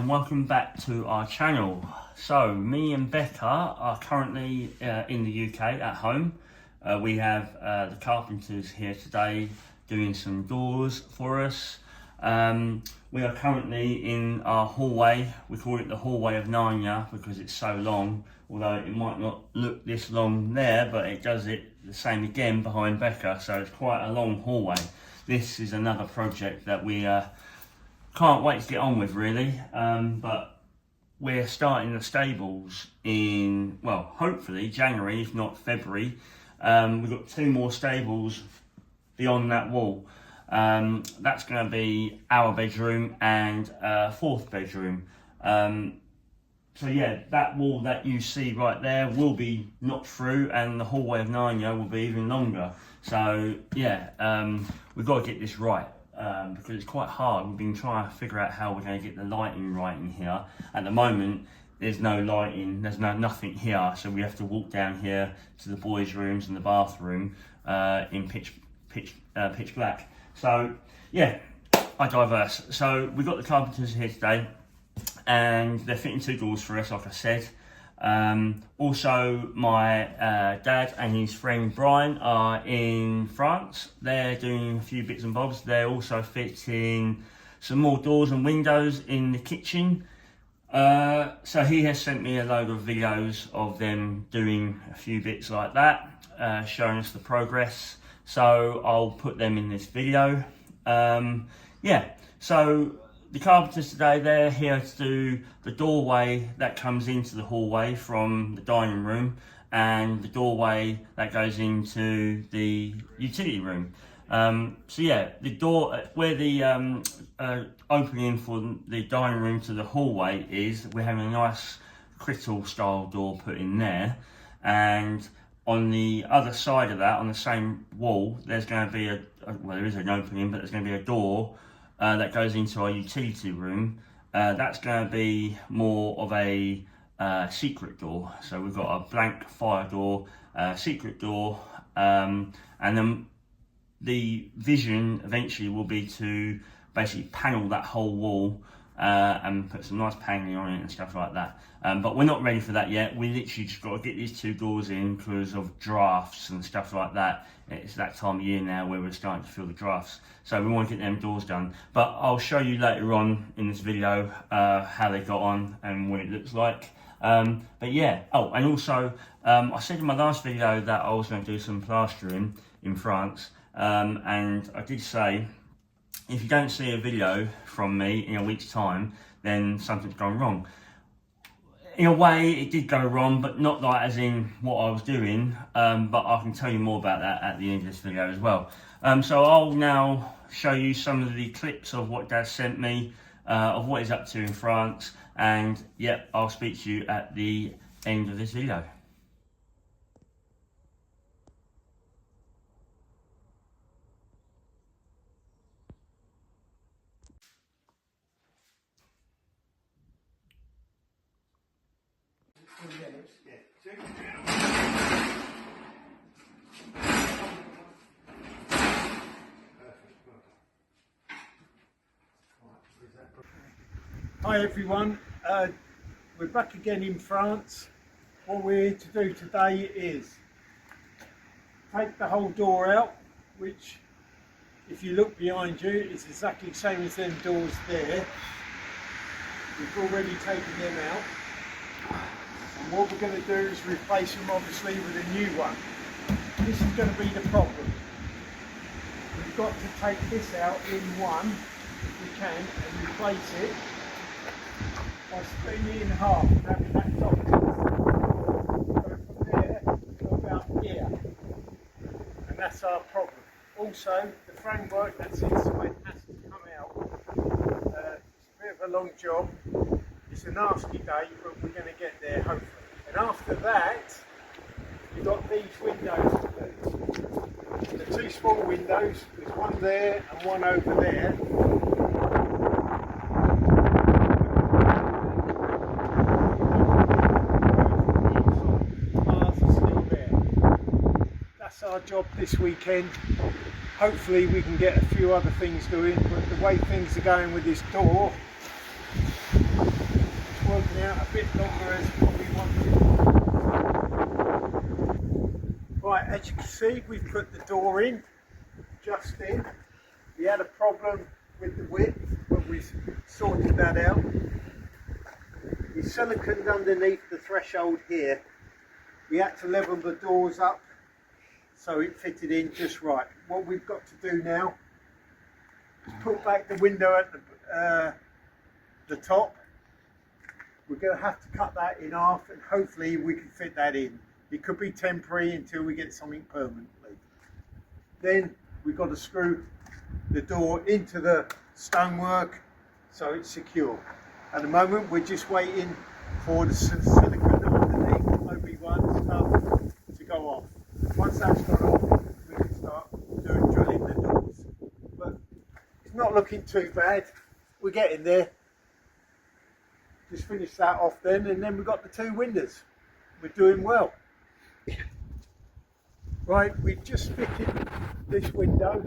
and welcome back to our channel. So me and Becca are currently in the UK at home. We have the carpenters here today doing some doors for us. We are currently in our hallway. We call it the hallway of Narnia because it's so long, although it might not look this long there, but it does it the same again behind Becca, so it's quite a long hallway. This is another project that we can't wait to get on with, really, but we're starting the stables in, well, hopefully January, if not February. We've got 2 more stables beyond that wall. That's going to be our bedroom and 4th bedroom. So yeah, that wall that you see right there will be knocked through, and the hallway of Narnia will be even longer. So yeah, we've got to get this right. Because it's quite hard. We've been trying to figure out how we're going to get the lighting right in here. At the moment, there's no lighting, there's nothing here, so we have to walk down here to the boys' rooms and the bathroom in pitch black. So yeah, I diverse. So we've got the carpenters here today, and they're fitting 2 doors for us, like I said. Also, my dad and his friend Brian are in France. They're doing a few bits and bobs. They're also fitting some more doors and windows in the kitchen. So he has sent me a load of videos of them doing a few bits like that, showing us the progress. So I'll put them in this video. Yeah, so the carpenters today, they're here to do the doorway that comes into the hallway from the dining room and the doorway that goes into the utility room. So yeah, the door, where the opening for the dining room to the hallway is, we're having a nice crystal style door put in there. And on the other side of that, on the same wall, there's going to be well, there is an opening, but there's going to be a door that goes into our utility room. That's going to be more of a secret door. So we've got a blank fire door, secret door, and then the vision eventually will be to basically panel that whole wall and put some nice paneling on it and stuff like that. But we're not ready for that yet. We literally just got to get these 2 doors in because of drafts and stuff like that. It's that time of year now where we're starting to feel the drafts. So we want to get them doors done. But I'll show you later on in this video how they got on and what it looks like. But yeah, oh, and also I said in my last video that I was going to do some plastering in France. And I did say, if you don't see a video from me in a week's time, then something's gone wrong. In a way, it did go wrong, but not like as in what I was doing. But I can tell you more about that at the end of this video as well. So I'll now show you some of the clips of what Dad sent me, of what he's up to in France. And yep, I'll speak to you at the end of this video. Hi everyone, we're back again in France. What we're here to do today is take the whole door out, which if you look behind you is exactly the same as them doors there. We've already taken them out, and what we're going to do is replace them obviously with a new one. This is going to be the problem. We've got to take this out in one if we can and replace it by splitting it in half and having that top go from there to about here, and that's our problem. Also, the framework that's inside has to come out. It's a bit of a long job, it's a nasty day, but we're going to get there hopefully. And after that, we've got these windows to do. The 2 small windows, there's one there and one over there. Our job this weekend. Hopefully we can get a few other things doing, but the way things are going with this door, out a bit longer as probably wanted. Right, as you can see, we've put the door in, just in. We had a problem with the width, but we sorted that out. The silicone underneath the threshold here, we had to level the doors up so it fitted in just right. What we've got to do now is put back the window at the top. We're going to have to cut that in half and hopefully we can fit that in. It could be temporary until we get something permanently. Then we've got to screw the door into the stonework so it's secure. At the moment we're just waiting for the silicone underneath OB1 stuff to go off. Once that's gone off, we can start drilling the doors. But it's not looking too bad. We're getting there. Just finish that off then, and then we've got the two windows. We're doing well. Right, we've just fitted this window.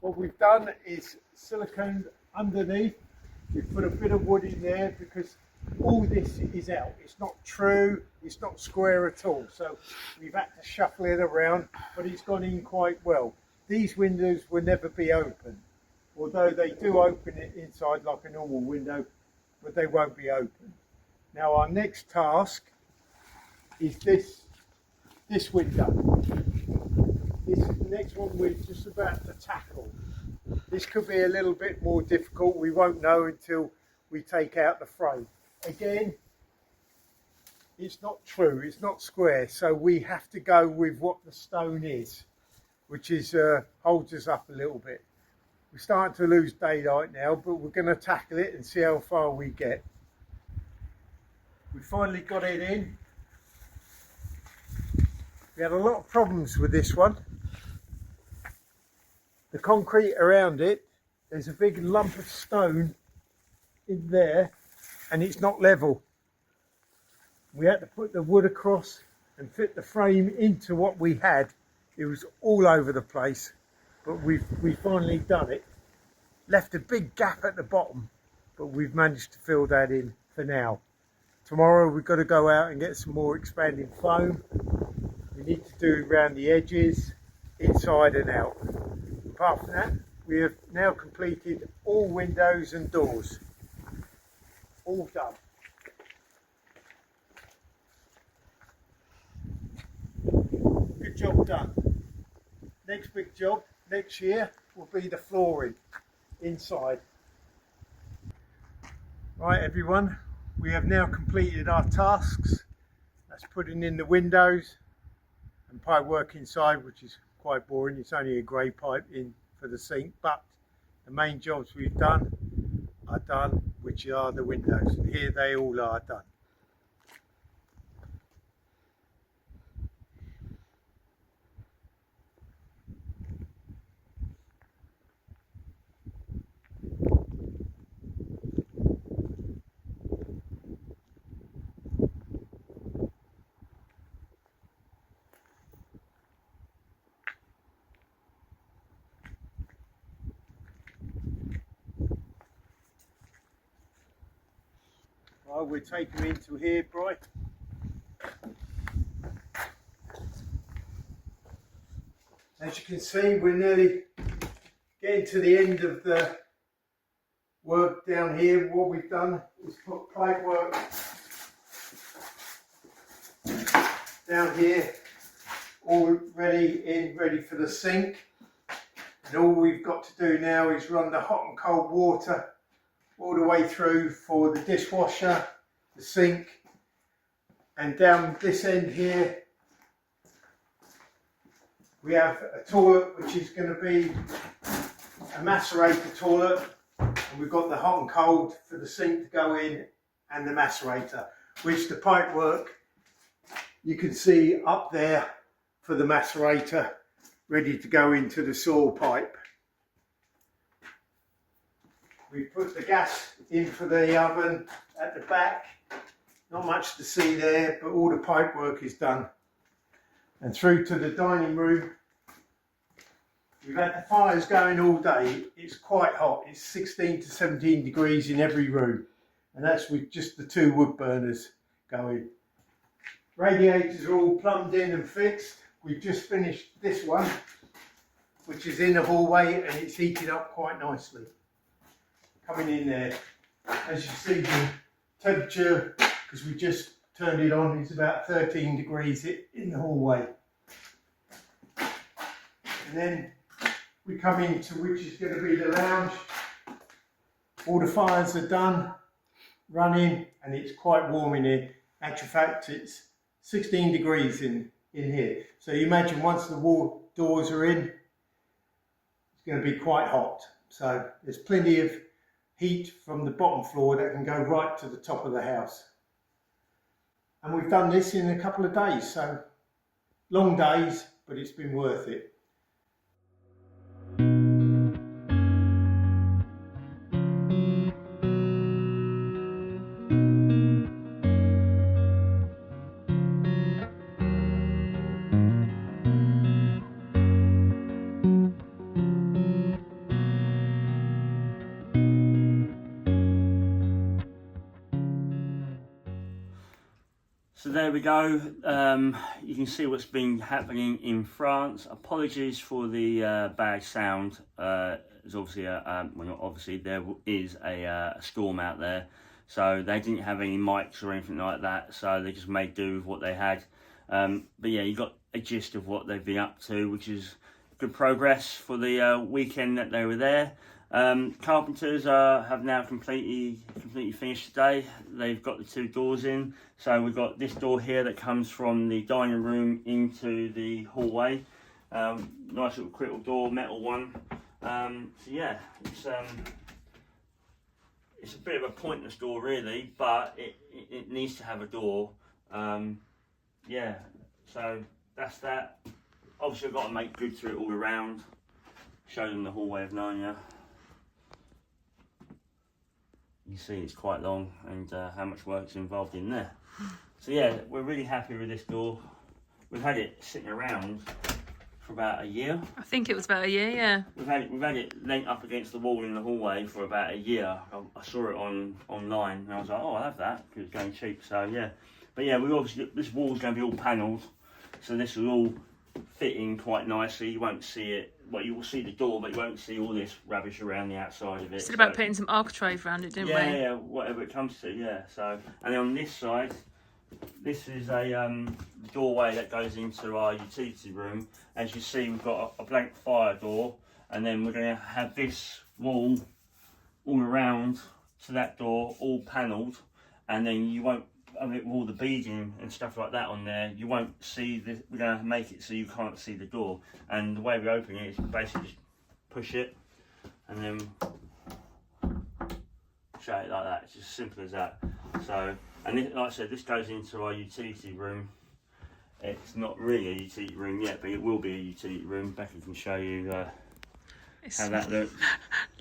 What we've done is silicone underneath. We've put a bit of wood in there because all this is out. It's not true, it's not square at all. So we've had to shuffle it around, but it's gone in quite well. These windows will never be open, although they do open it inside like a normal window, but they won't be open. Now our next task is this window. This is the next one we're just about to tackle. This could be a little bit more difficult. We won't know until we take out the frame. Again, it's not true, it's not square, so we have to go with what the stone is, which is holds us up a little bit. We're starting to lose daylight now, but we're going to tackle it and see how far we get. We finally got it in. We had a lot of problems with this one. The concrete around it, there's a big lump of stone in there and it's not level. We had to put the wood across and fit the frame into what we had. It was all over the place, but we finally done it. Left a big gap at the bottom, but we've managed to fill that in for now. Tomorrow we've got to go out and get some more expanding foam. We need to do around the edges, inside and out. Apart from that, we have now completed all windows and doors. All done. Good job done. Next big job next year will be the flooring inside. Right everyone, we have now completed our tasks. That's putting in the windows and pipe work inside, which is quite boring. It's only a grey pipe in for the sink, but the main jobs we've done are done, which are the windows. And here they all are done. Well, we'll take them into here, Bright. As you can see, we're nearly getting to the end of the work down here. What we've done is put pipe work down here, all ready for the sink. And all we've got to do now is run the hot and cold water all the way through for the dishwasher, the sink, and down this end here we have a toilet which is going to be a macerator toilet, and we've got the hot and cold for the sink to go in and the macerator, which the pipe work you can see up there for the macerator ready to go into the soil pipe. We put the gas in for the oven at the back. Not much to see there, but all the pipe work is done. And through to the dining room. We've had the fires going all day. It's quite hot. It's 16 to 17 degrees in every room. and that's with just the 2 wood burners going. Radiators are all plumbed in and fixed. We've just finished this one, which is in the hallway, and it's heating up quite nicely. Coming in there, as you see, the temperature, because we just turned it on, is about 13 degrees in the hallway. And then we come into which is going to be the lounge. All the fires are done, running, and it's quite warm in here. Actual fact, it's 16 degrees in here. So you imagine once the wall doors are in, it's going to be quite hot. So there's plenty of heat from the bottom floor that can go right to the top of the house. And we've done this in a couple of days, so long days, but it's been worth it. So there we go. You can see what's been happening in France. Apologies for the bad sound. There's obviously well, not obviously, there is a storm out there, so they didn't have any mics or anything like that, so they just made do with what they had. But yeah, you got a gist of what they've been up to, which is good progress for the weekend that they were there. Carpenters have now completely finished today. They've got the 2 doors in, so we've got this door here that comes from the dining room into the hallway. Nice little critical door, metal one. So yeah, it's a bit of a pointless door really, but it needs to have a door. Yeah, so that's that. Obviously I've got to make good to it all around. Show them the hallway of Narnia. You see it's quite long, and how much work's involved in there. So yeah, we're really happy with this door. We've had it sitting around for about a year. I think it was about a year, yeah. We've had it leant up against the wall in the hallway for about a year. I saw it online, and I was like, oh, I'll have that, because it's going cheap. So yeah, but yeah, we obviously, this wall's going to be all panelled, so this will all fit in quite nicely. You won't see it. Well, you will see the door, but you won't see all this rubbish around the outside of it. Said about putting some architrave around it, didn't we? Yeah, whatever it comes to, yeah. So, and then on this side, this is a doorway that goes into our utility room. As you see, we've got a blank fire door, and then we're going to have this wall all around to that door, all panelled, and then you won't, I mean, with all the beading and stuff like that on there, you won't see this. We're going to make it so you can't see the door, and the way we open it is basically just push it and then shut it like that. It's just simple as that. So, and this, like I said, this goes into our utility room. It's not really a utility room yet, but it will be a utility room. Becca can show you how that looks.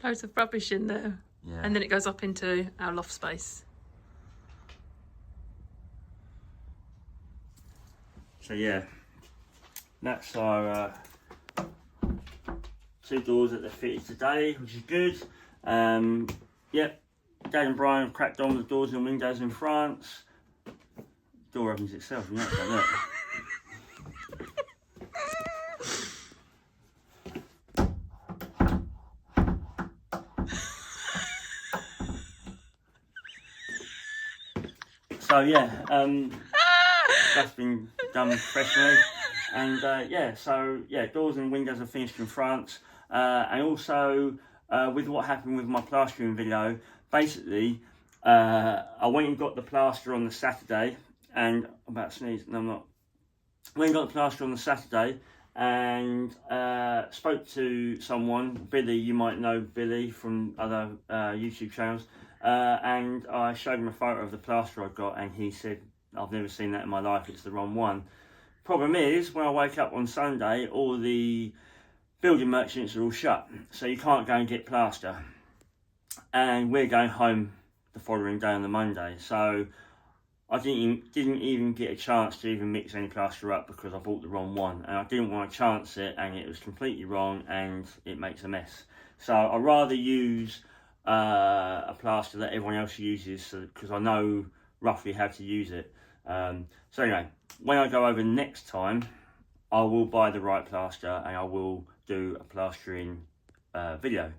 Loads of rubbish in there. Yeah. And then it goes up into our loft space. So yeah, that's our 2 doors that they fitted today, which is good. Yep, Dad and Brian have cracked on with the doors and windows in France. Door opens itself, you know, doesn't it? So yeah, that's been done professionally, and yeah, so yeah, doors and windows are finished in France, and also with what happened with my plastering video, basically I went and got the plaster on the Saturday, and I'm about to sneeze, no I'm not. Went and got the plaster on the Saturday, and spoke to someone, Billy, you might know Billy from other YouTube channels, and I showed him a photo of the plaster I got, and he said, I've never seen that in my life, it's the wrong one. Problem is, when I wake up on Sunday, all the building merchants are all shut, so you can't go and get plaster. And we're going home the following day on the Monday, so I didn't even get a chance to even mix any plaster up because I bought the wrong one, and I didn't want to chance it, and it was completely wrong, and it makes a mess. So I'd rather use a plaster that everyone else uses, because I know roughly how to use it. So anyway, when I go over next time, I will buy the right plaster and I will do a plastering video.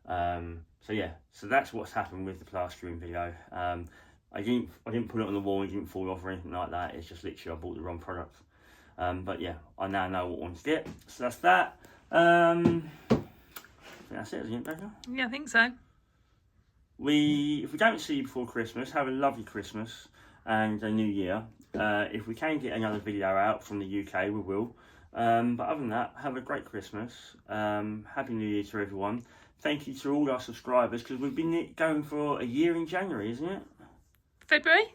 So yeah, so that's what's happened with the plastering video. I didn't put it on the wall, it didn't fall off or anything like that. It's just literally I bought the wrong product. But yeah, I now know what one to get. So that's that. I think that's it, isn't it, Becca? Yeah, I think so. If we don't see you before Christmas, have a lovely Christmas and a New Year. If we can get another video out from the UK, we will. But other than that, have a great Christmas. Happy New Year to everyone. Thank you to all our subscribers, because we've been going for a year in January, isn't it? February?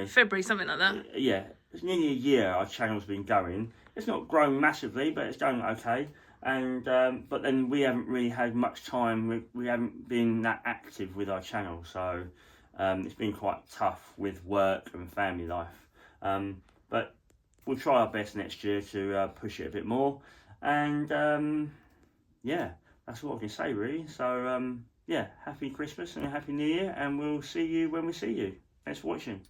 February, something like that. Yeah, it's nearly a year our channel's been going. It's not grown massively, but it's going okay. And but then we haven't really had much time. We haven't been that active with our channel, so it's been quite tough with work and family life. But we'll try our best next year to push it a bit more. And yeah, that's all I can say really. So yeah, happy Christmas and a happy New Year, and we'll see you when we see you. Thanks for watching.